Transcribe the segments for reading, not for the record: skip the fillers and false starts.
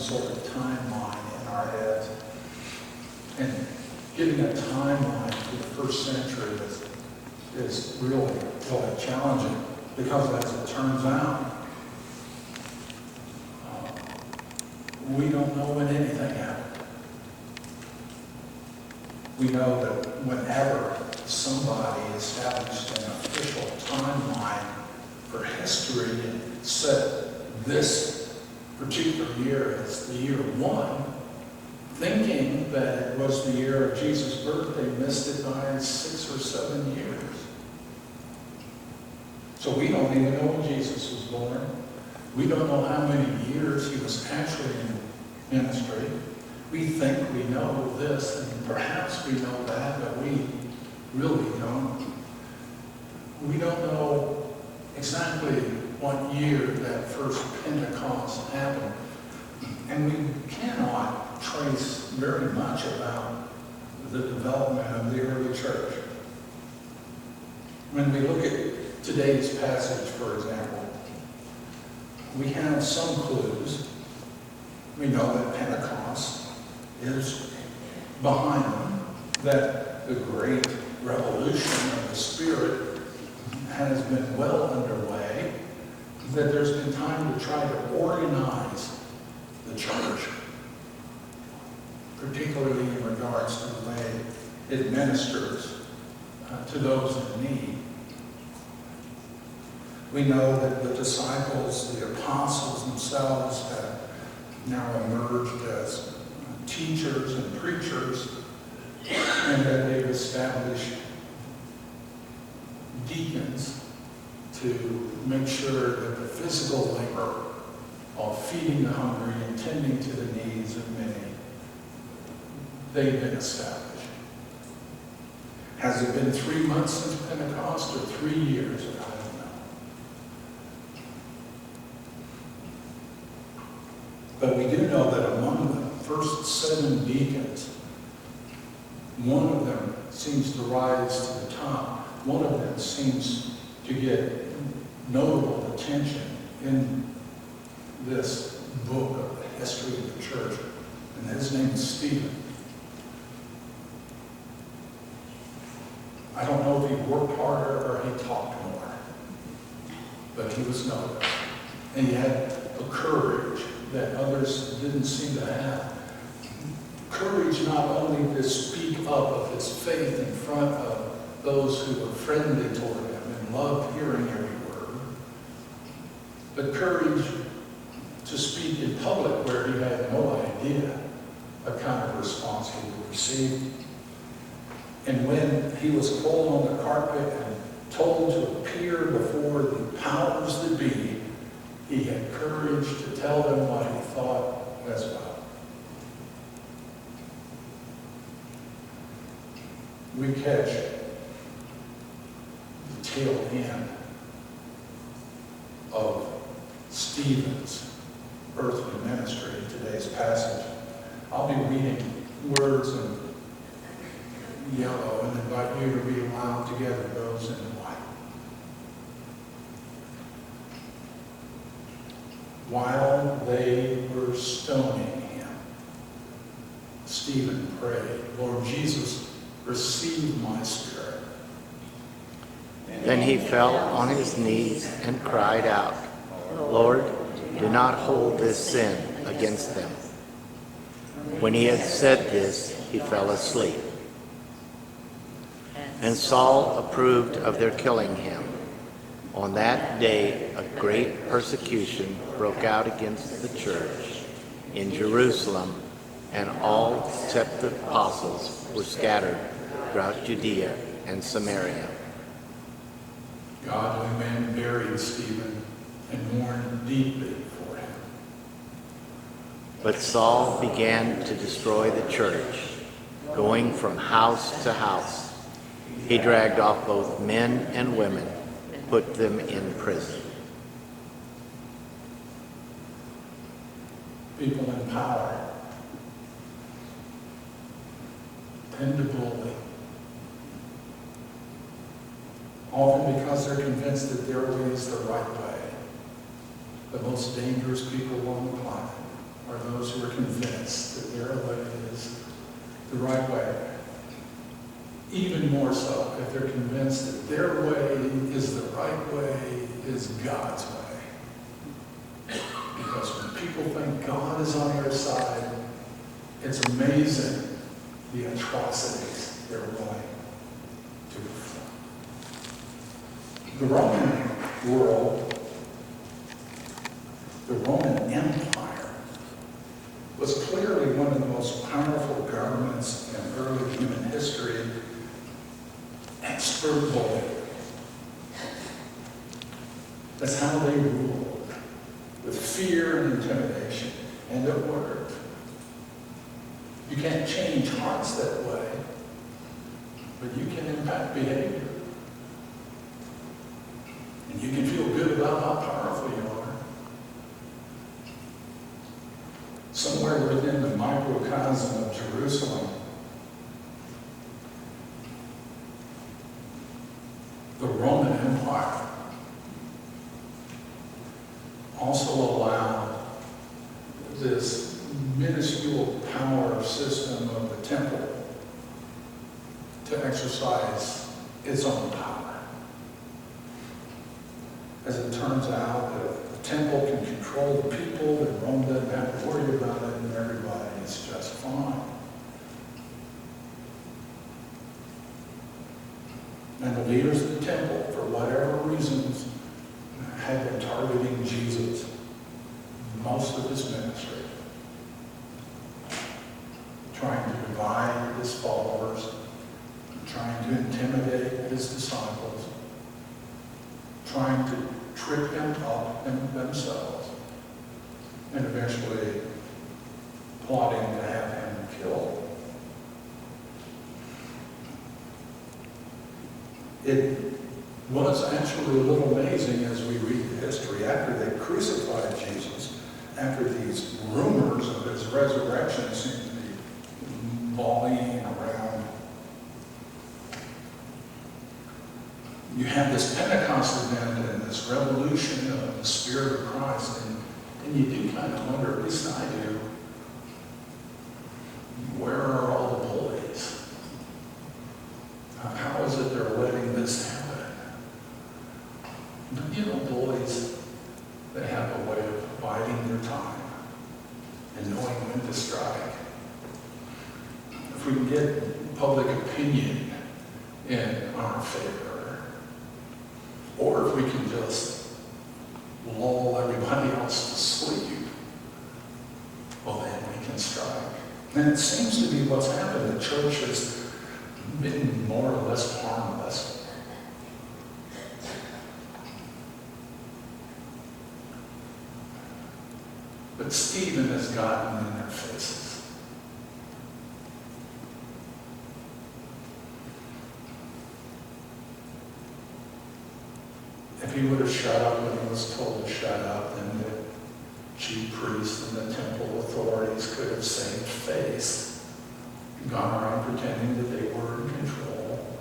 sort of timeline in our heads. And getting a timeline to the first century is really challenging, because as it turns out, we don't know when anything happened. We know that whenever somebody established an official timeline for history and said this particular year is the year 1, thinking that it was the year of Jesus' birth, they missed it by 6 or 7 years. So we don't even know when Jesus was born. We don't know how many years he was actually in ministry. We think we know this, and perhaps we know that, but we really don't. We don't know exactly what year that first Pentecost happened. And we cannot trace very much about the development of the early church. When we look at today's passage, for example, we have some clues. We know that Pentecost is behind them, that the great revolution of the Spirit has been well underway, that there's been time to try to organize the church, particularly in regards to the way it ministers to those in need. We know that the disciples, the apostles themselves, have now emerged as teachers and preachers, and that they've established deacons to make sure that the physical labor of feeding the hungry and tending to the needs of many, they've been established. Has it been 3 months since Pentecost or 3 years? I don't know. But we do know that among the first 7 deacons, one of them seems to rise to the top. One of them seems to get notable attention in this book of the history of the church, and his name is Stephen. I don't know if he worked harder or he talked more, but he was noticed. And he had a courage that others didn't seem to have. Courage not only to speak up of his faith in front of those who were friendly toward him and loved hearing every word, but courage to speak in public where he had no idea what kind of response he would receive. And when he was pulled on the carpet and told to appear before the powers that be, he had courage to tell them what he thought as well. We catch the tail end of Stephen's earthly ministry in today's passage. I'll be reading words in yellow and invite you to read aloud together those in white. While they were stoning him, Stephen prayed, "Lord Jesus, receive my spirit." Then he fell on his knees and cried out, "Lord, do not hold this sin against them." When he had said this, he fell asleep. And Saul approved of their killing him. On that day, a great persecution broke out against the church in Jerusalem, and all except the apostles were scattered throughout Judea and Samaria. Godly men buried Stephen and mourned deeply for him. But Saul began to destroy the church, going from house to house. He dragged off both men and women, put them in prison. People in power tend to bully, often because they're convinced that their way is the right way. The most dangerous people on the planet are those who are convinced that their way is the right way. Even more so, if they're convinced that their way is the right way, is God's way. Because when people think God is on their side, it's amazing the atrocities they're willing to perform. The Roman world, the Roman Empire, was clearly one of the most powerful governments in early human history. Expert bullying. That's how they ruled, with fear and intimidation, and it worked. You can't change hearts that way, but you can impact behavior. And you can feel good about how powerful you are. Somewhere within the microcosm of Jerusalem, the Roman Empire also allowed this minuscule power system of the temple to exercise its own power. As it turns out, the temple can control the people, and Rome doesn't have to worry about it, and everybody is just fine. And the leaders of the temple, for whatever reasons, had been targeting Jesus most of his ministry, trying to divide his followers, trying to intimidate his disciples, trying to trip him up in themselves, and eventually plotting to have him killed. It was actually a little amazing as we read the history. After they crucified Jesus, after these rumors of his resurrection seemed to be volleying around, you have this Pentecost event and this revolution of the Spirit of Christ, and you do kind of wonder, at least I do, where are all the bullies? How is it they're letting this happen? You know, bullies, they have a way of biding their time and knowing when to strike. If we can get public opinion in our favor, or if we can just lull everybody else to sleep, well, then we can strike. And it seems to be what's happened. The church has been more or less harmless. But Stephen has gotten in their faces. If he would have shut up when he was told to shut up, then the chief priests and the temple authorities could have saved face, gone around pretending that they were in control.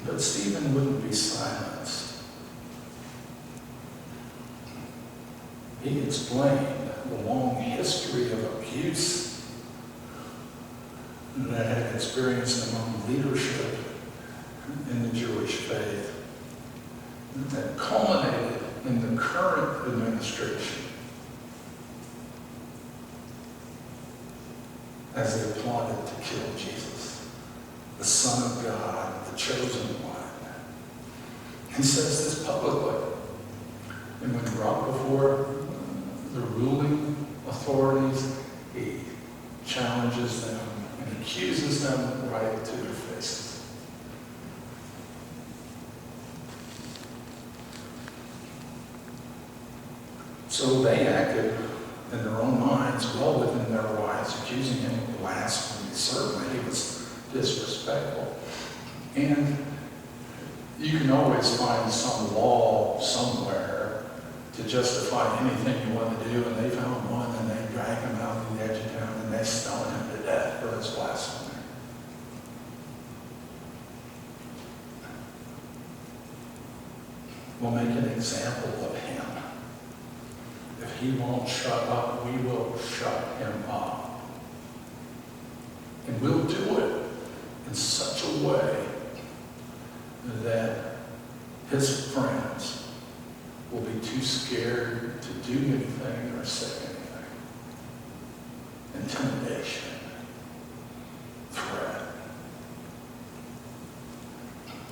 But Stephen wouldn't be silenced. He explained the long history of abuse that had experienced among leadership in the Jewish faith that culminated in the current administration as they plotted to kill Jesus, the Son of God, the chosen one. He says this publicly. And when brought before the ruling authorities, he challenges them and accuses them right to their faces. So they acted in their own minds, well within their rights, accusing him of blasphemy. Certainly he was disrespectful. And you can always find some law somewhere to justify anything you want to do, and they found one, and they drag him out to the edge of town, and they stone him to death for his blasphemy. We'll make an example of him. If if he won't shut up, we will shut him up. And we'll do it in such a way that his friends will be too scared to do anything or say anything. Intimidation, threat.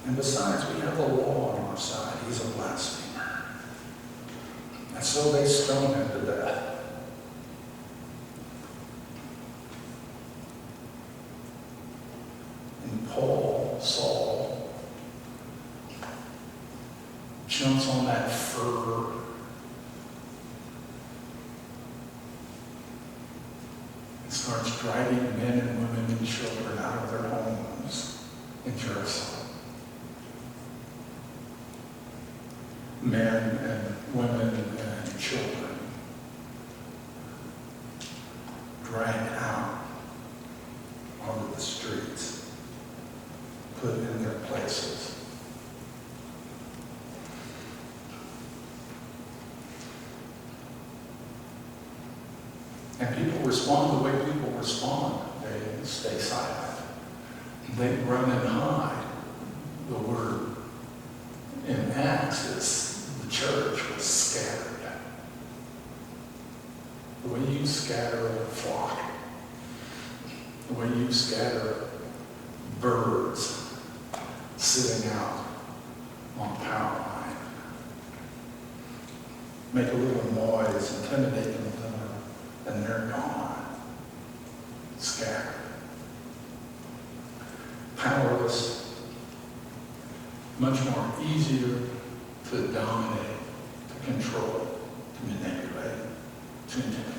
And besides, we have the law on our side. He's a blasphemer. And so they stone him to death. And Saul, jumps on that fervor. And starts driving men and women and children out of their homes in Jerusalem. Men and women and children dragged out onto the streets, put in their places. And people respond the way people respond. They stay silent. They run and hide. The word in Acts is the church was scattered. The way you scatter a flock, the way you scatter birds sitting out on a power line, make a little noise, intimidate them, and they're gone, scattered, powerless, much more easier to dominate, to control, to manipulate, to intimidate.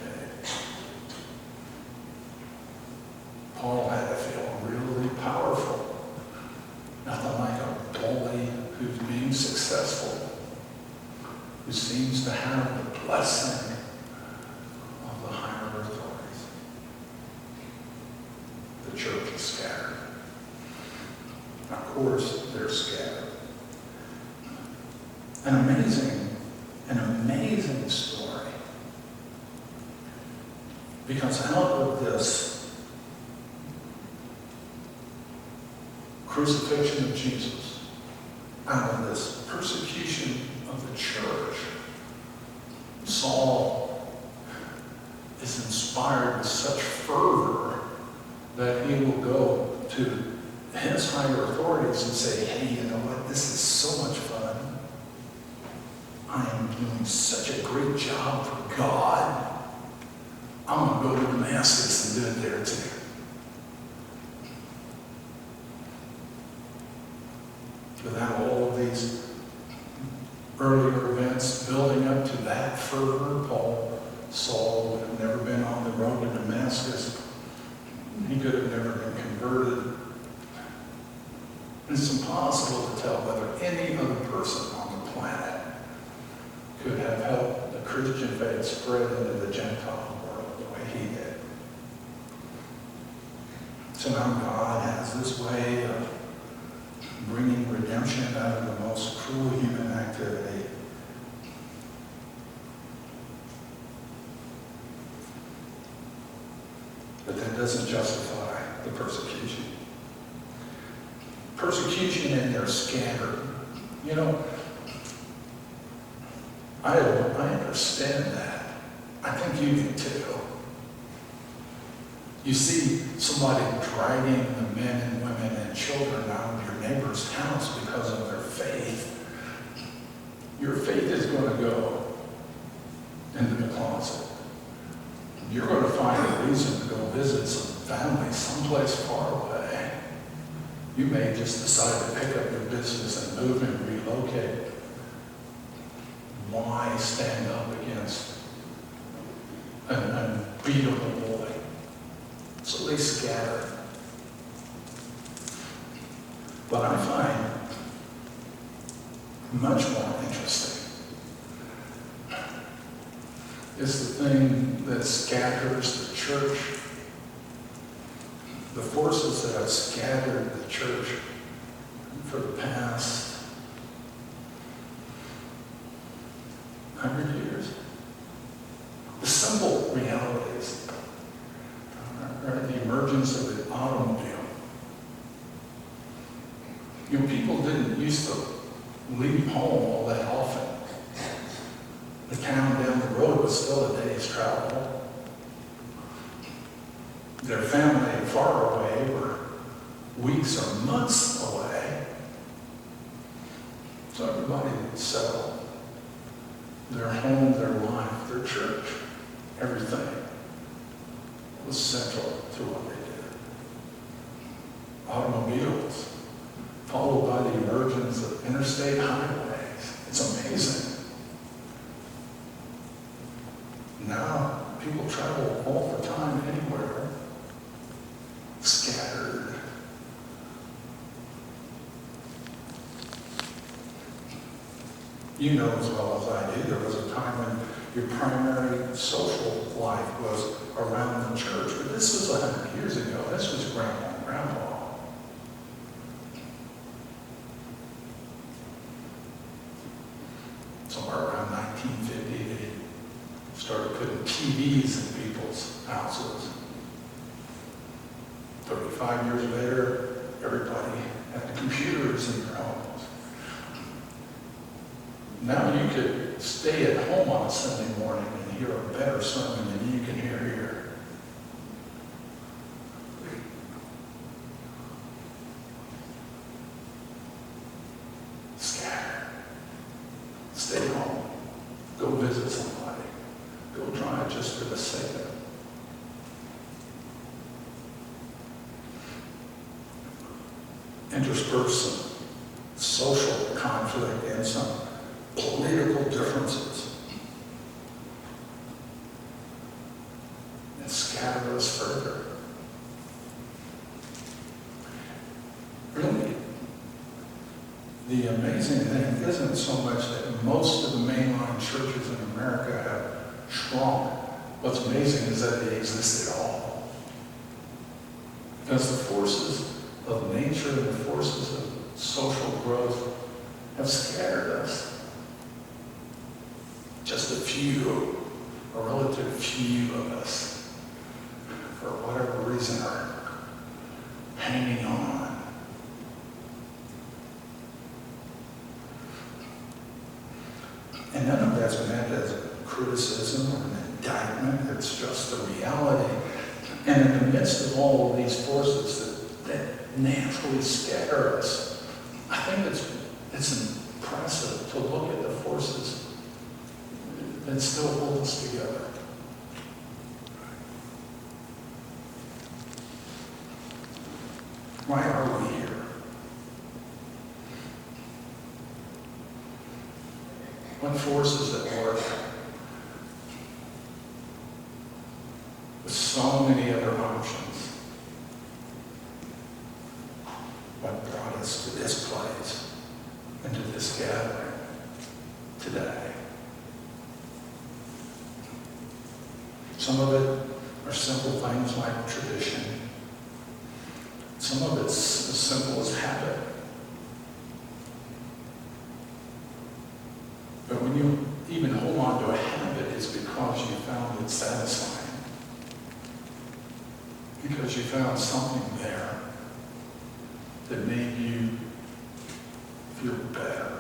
Paul had to feel really powerful, nothing like a bully who's being successful, who seems to have the blessing of the higher authorities. The church is scattered. Of course, they're scattered. An amazing story. Because out of this crucifixion of Jesus, out of this persecution of the church, Saul is inspired with such fervor that he will go to his higher authorities and say, hey, you know what, this is so much fun. I am doing such a great job for God. I'm going to go to Damascus and do it there too. Without all of these earlier events building up to that fervor, Saul would have never been on the road to Damascus. He could have never been converted. It's impossible to tell whether any other person on the planet could have helped the Christian faith spread into the Gentile world the way he did. So now God has this way of bringing redemption out of the most cruel human activity. But that doesn't justify the persecution. Persecution and they're scattered. You know, I understand that. I think you do too. You see somebody dragging the men and women and children out of your neighbor's house because of their faith. Your faith is going to go into the closet. You're going to find a reason to go visit some family someplace far away. You may just decide to pick up your business and move and relocate. Why stand up against an unbeatable boy? So they scatter. But I find much more interesting is the thing that scatters the church. The forces that have scattered the church for the past 100 years. home all that often. The town down the road was still a day's travel. Their family far away were weeks or months away. So everybody would settle. Their home, their life, their church, everything was central to what they did. Automobiles, followed by the emergence of interstate highways. It's amazing. Now, people travel all the time, anywhere, scattered. You know as well as I do, there was a time when your primary social life was around the church, but this was 100 years ago. This was grandma and grandpa. Somewhere around 1950, they started putting TVs in people's houses. 35 years later, everybody had the computers in their homes. Now you could stay at home on a Sunday morning and hear a better sermon than you can hear here. Scatter. Stay home. Go visit somebody. Go drive just for the sake of it. Intersperse some social conflict and some political differences and scatter us further. Really, the amazing thing isn't so much that most of the mainline churches in America have shrunk. What's amazing is that they exist at all. Because the forces of nature and the forces of social growth have scattered us. Just a few, a relative few of us, for whatever reason, are hanging on. And none of that's meant as a criticism or an indictment. It's just a reality. And in the midst of all of these forces that naturally scatter us, I think it's impressive to look at the forces that still hold us together. Why are we here? What force is at work? With so many other options. What brought us to this place and to this gathering today? Some of it are simple things like tradition. Some of it's as simple as habit. But when you even hold on to a habit, it's because you found it satisfying. Because you found something there that made you feel better.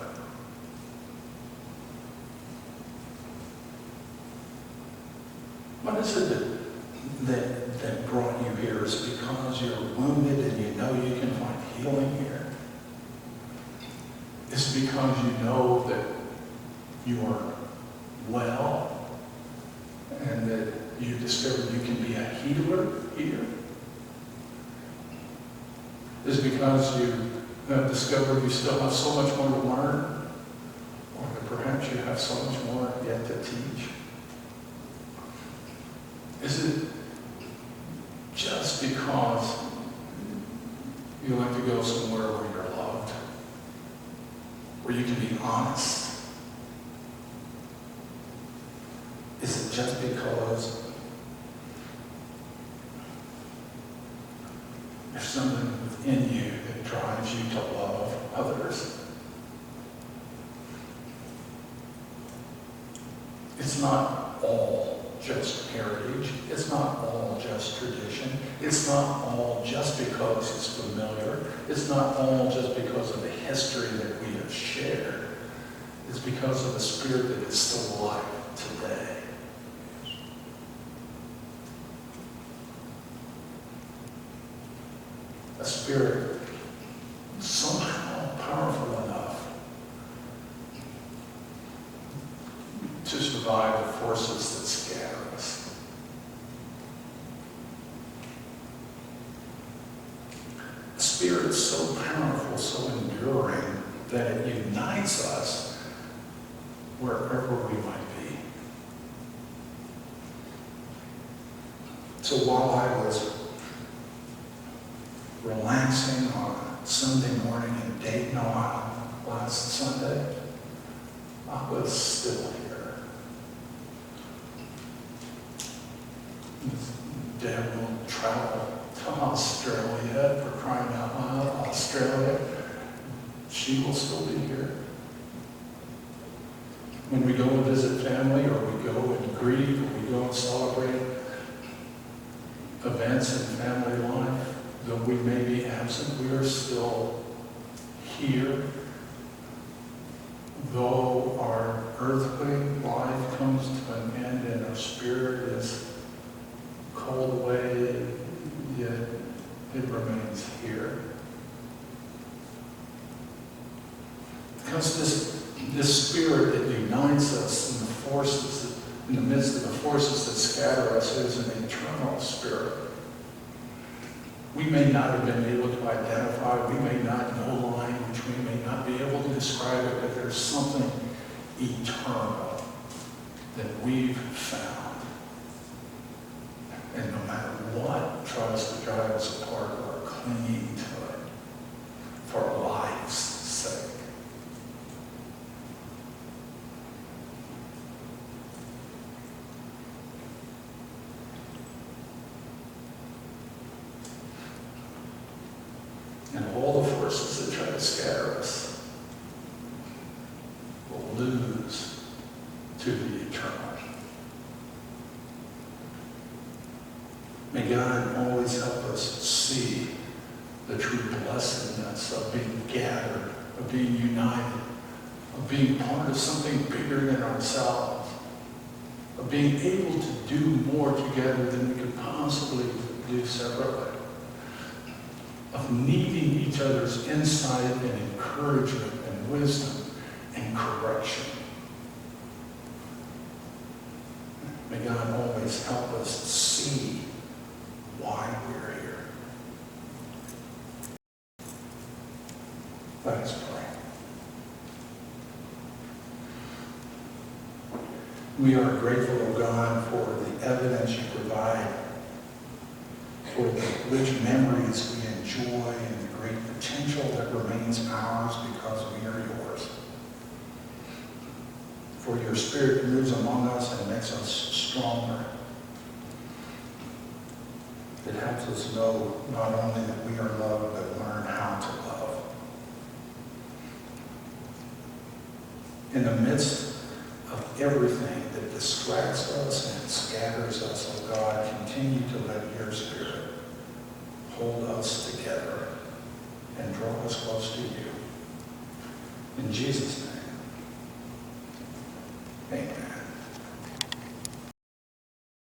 What is it that brought you here? Is it because you're wounded and you know you can find healing here? Is it because you know that you are well and that you discovered you can be a healer here? Is it because you have discovered you still have so much more to learn? Or that perhaps you have so much more yet to teach? Is it just because you like to go somewhere where you're loved? Where you can be honest? Is it just because there's something within you that drives you to love others? It's not all just heritage. It's not all just tradition. It's not all just because it's familiar. It's not all just because of the history that we have shared. is because of a spirit that is still alive today. A spirit somehow powerful enough to survive the forces that scatter us. A spirit so powerful, so enduring, that it unites us wherever we might be. So while I was relaxing on Sunday morning in Dayton, Ohio last Sunday, I was still here. Dad will travel to Australia, for crying out loud, Australia. She will still be here. When we go and visit family, or we go and grieve, or we go and celebrate events in family life, though we may be absent, we are still here. Though our earthly life comes to an end and our spirit is cold away, yet it remains here. Because this spirit that unites us in the forces, in the midst of the forces that scatter us, is an eternal spirit. We may not have been able to identify, we may not know language, we may not be able to describe it, but there's something eternal that we've found. And no matter what tries to drive us apart, we're clinging to it for life's sake. And all the forces that try to scatter us will lose to the eternal. May God always help us see the true blessedness of being gathered, of being united, of being part of something bigger than ourselves, of being able to do more together than we could possibly do separately, of needing each other's insight and encouragement and wisdom and correction. May God always help us see why we're here. Let us pray. We are grateful, O God, for the evidence you provide, for the rich memories we enjoy and the great potential that remains ours because we are yours. For your Spirit moves among us and makes us stronger. It helps us know not only that we are loved, but learn how to love. In the midst of everything that distracts us and scatters us, oh God, continue to let your Spirit hold us together and draw us close to you. In Jesus' name, amen.